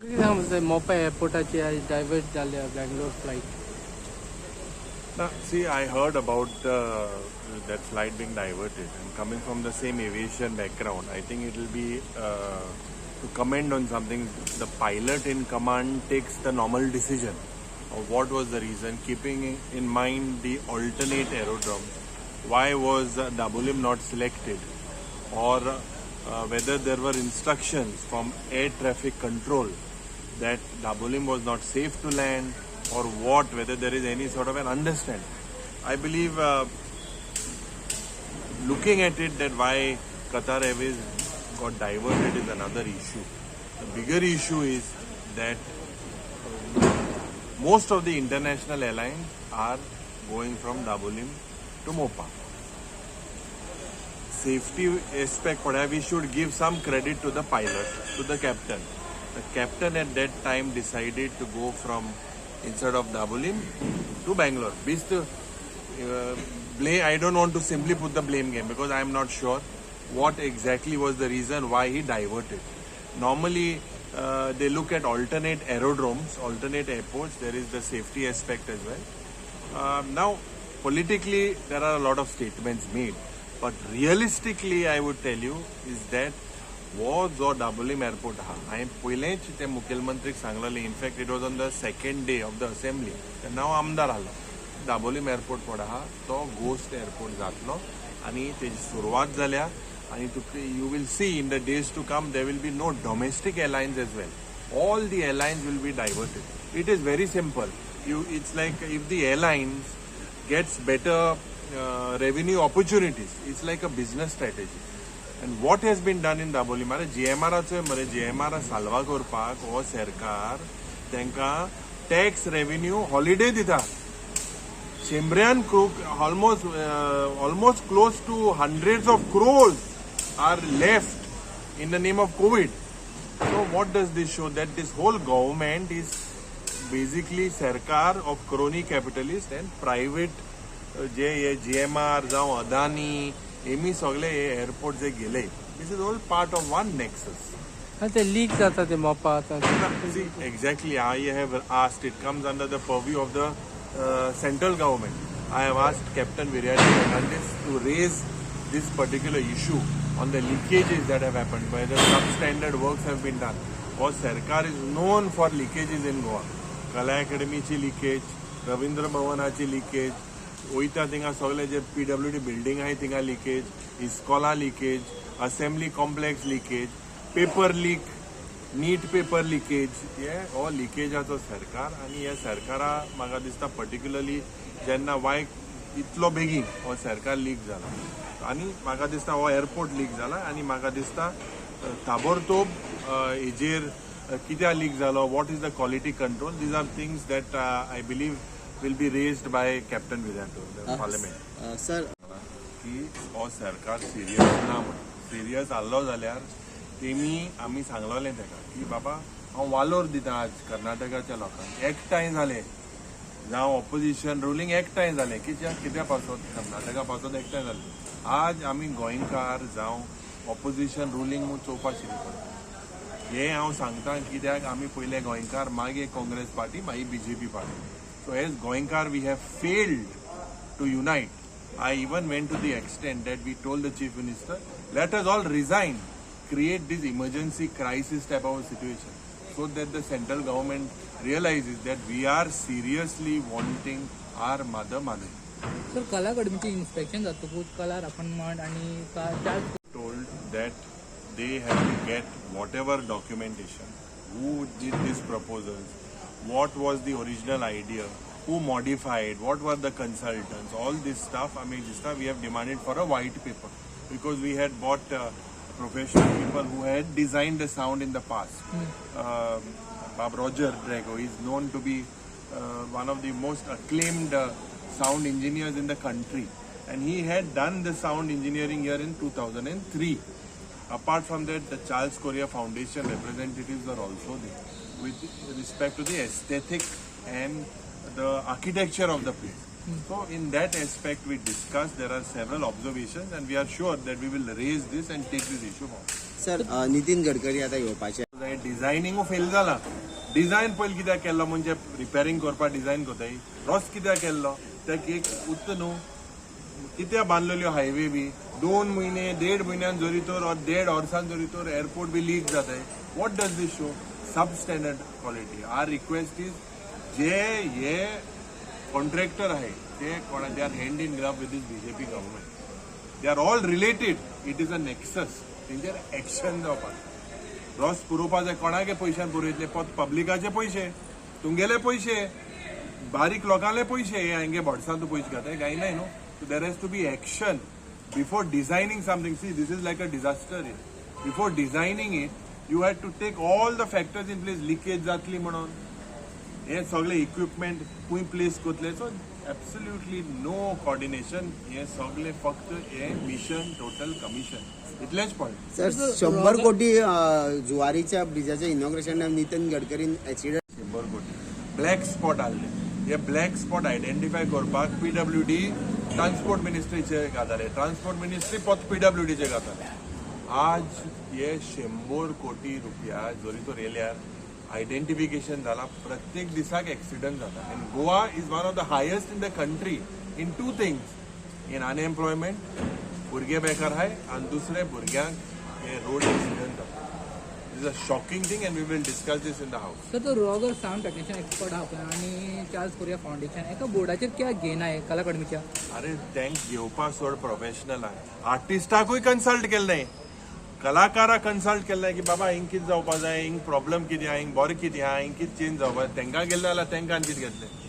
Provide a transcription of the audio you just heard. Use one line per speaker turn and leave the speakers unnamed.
मोपा एअरपोर्टाची आज डायवर्ट झाल्या Bangalore flight.
Now, see, I heard about that flight being diverted, and coming from the same aviation background, I think it will be to comment on something. The pilot in command takes the normal decision of what was the reason, keeping in mind the alternate aerodrome. Why was Dabolim not selected, or whether there were instructions from air traffic control that Dabolim was not safe to land, or what, whether there is any sort of an understanding. I believe looking at it, that why Qatar Airways got diverted is another issue. The bigger issue is that most of the international airlines are going from Dabolim to Mopa. Safety aspect, perhaps we should give some credit to the pilot, to the captain. The captain at that time decided to go from, instead of Dabolim, to Bangalore. Blame, I don't want to simply put the blame game, because I am not sure what exactly was the reason why he diverted. Normally, they look at alternate aerodromes, alternate airports. There is the safety aspect as well. Now, politically, there are a lot of statements made. But realistically, I would tell you, is that was जो Dabolim airport हा हांवें पयलेंच ते मुखेलमंत्रीक सांगलेलें. In fact it was on the second day of the assembly. तेन्ना हांव आमदार आसलो. दाबोलीम एअरपोर्ट पड आहा तो गोस्ट एअरपोर्ट जातलो आनी तेजी सुरवात जाल्या. आनी you will see in the days to come there will be no domestic airlines as well. All the airlines will be diverted. It is very simple. It's like if the airlines gets better revenue opportunities, it's like a business strategy. And what has been done in Dabolim, GMR salva करपाक हो सरकार तांकां tax revenue holiday दिता. शेंबऱ्यान almost close to hundreds of crores are left in the name of COVID. So what does this show? That this whole government is basically सरकार of crony capitalist and private J hey GMR जावं Adani Amy सगळे हे airport जे गेले. This is all part of one nexus.
ते leak जाता ते मोपा आता.
Exactly, I have asked. It comes under the purview of the central government. I have asked Captain Viryani Fernandes to raise this particular issue on the leakages that have happened, whether substandard works have been done. Because Sarkar is known for leakages in Goa. Kala Academy ची leakage, Ravindra Bhavanaची leakage, वयता थिंगा सगळे जे PWD building आहे थिंगा leakage, इस्कॉला leakage, assembly complex leakage, paper leak, NEET paper leakage, हे हो लिकेजाचो सरकार. आनी ह्या सरकारा म्हाका दिसता पर्टिक्युलरली जेन्ना वाय इतलो बेगीन हो सरकार लीक जाला आनी म्हाका दिसता हो एअरपोर्ट लीक जाला आनी म्हाका दिसता ताबडतोब हेजेर कित्याक लीक जालो, what is the quality control, these are things that I believe will be raised by Captain Viryani in the parliament.
Sir,
की हो सरकार सिरियस ना म्हणून. सिरियस आसलो जाल्यार तेमी आमी सांगलोलें ताका की बाबा हांव वालोर दिता आज कर्नाटकाच्या लोकांक. एकठांय जाले जावं ऑपोजिशन रुलींग एकठांय जालें कित्या पासत कर्नाटका पासत एकठांय जालें. आज आमी गोंयकार जावं ऑपोजिशन रुलींग चोवपाक शिकता. हें हांव सांगता कित्याक आमी पयले गोंयकार, मागीर काँग्रेस पार्टी, मागीर BJP party. So as Goenkar, we have failed to unite. I even went to the extent that we told the Chief Minister, let us all resign, create this emergency crisis type of a situation, so that the central government realizes that we are seriously wanting our mother.
Sir कला अकादमीची inspection जातकूच कला राखणमंडळ आणि
told that they have to get whatever documentation, who did these proposals, what was the original idea, who modified, what were the consultants, all this stuff. I mean, this stuff we have demanded for a white paper, because we had bought professional people who had designed the sound in the past. Bob Roger Drago is known to be one of the most acclaimed sound engineers in the country, and he had done the sound engineering here in 2003. Apart from that, the Charles Correa Foundation representatives are also there with respect to the aesthetic and the architecture of the place. So in that aspect we discussed, there are several observations and we are sure that we will raise this and take this issue forward.
Sir, Nitin Gadkari आता येवपाचे
मागीर डिझायनिंगू fail जाला design पयलीं कित्याक केल्लो म्हणजे repairing करपाक design कोताय रस कित्याक केल्लो त्याक एक उत्त न्हू कित्याक बांदलेल्यो हायवे बी 2 म्हयने 1.5 म्हयन्यान जोरी तर 1.5 वर्सान जोरी तर एअरपोर्ट बी लीक जाताय what does this show substandard quality or request is जे हे कॉन्ट्रॅक्टर आहे ते कोणा they are hand in glove with this BJP government they are all related it is a nexus तेंचेर एक्शन जावपाक रस पुरोवपा जाय कोणागे पयशान पुरयतले पब्लिकाचे पयशे तुमगेले पयशे बारीक लोकांले पयशे हे हांगे भटसान तूं पयशे घाताय गायनाय न्हू so there has to be action before designing something see this is like a disaster before designing it you had to take all the factors in place leakage जातली म्हणून हे सगळे इक्विपमेंट खूंय प्लेस कोतले सो एब्सोल्युटली नो कॉर्डिनेशन हे सगळे फक्त हे मिशन टोटल कमिशन इतलेच पॉइंट
सर 100 कोटी जुवारीच्या ब्रिजाच्या इनॉग्रेशन नितीन गडकरीन ऍक्सिडेंट
100 कोटी ब्लॅक स्पॉट आसले हे ब्लॅक स्पॉट आयडेंटिफाय करपाक PWD ट्रान्सपोर्ट मिनिस्ट्रीचे घाताले ट्रान्सपोर्ट मिनिस्ट्री PWDचे घाताले आज हे 100 कोटी रुपया जरी तो येयल्यार आयडेंटिफिकेशन जाला प्रत्येक दिसाक एक्सिडंट जाता and Goa is one of the highest in the country in 2 things in unemployment भुरगे बेकार आहाय आनी दुसरे भुरग्यांक हे रोड एक्सिडंट जाता is a shocking thing and we will discuss this in the house
sir तो रॉगर साऊंड टेक्निशियन एक्सपर्ट आहा पळय आनी चार्ल्स कोरिया फाउंडेशन एका बोर्डाचेर क्या घेयना हे कला अकादमीच्या
अरे तेंक घेवपाक सोड प्रोफेशनल आहे आर्टिस्टाकूय कन्सल्ट केल्लें कलाकाराक कन्सल्ट केल्लें की बाबा हिंग कितें जावपा जाय हिंग प्रॉब्लम कितें आहा हिंग बरें कितें आहा हिंग कितें चेंज जावपा जाय तेंकां गेल्ले जाल्यार तेंकां कितें घेतलें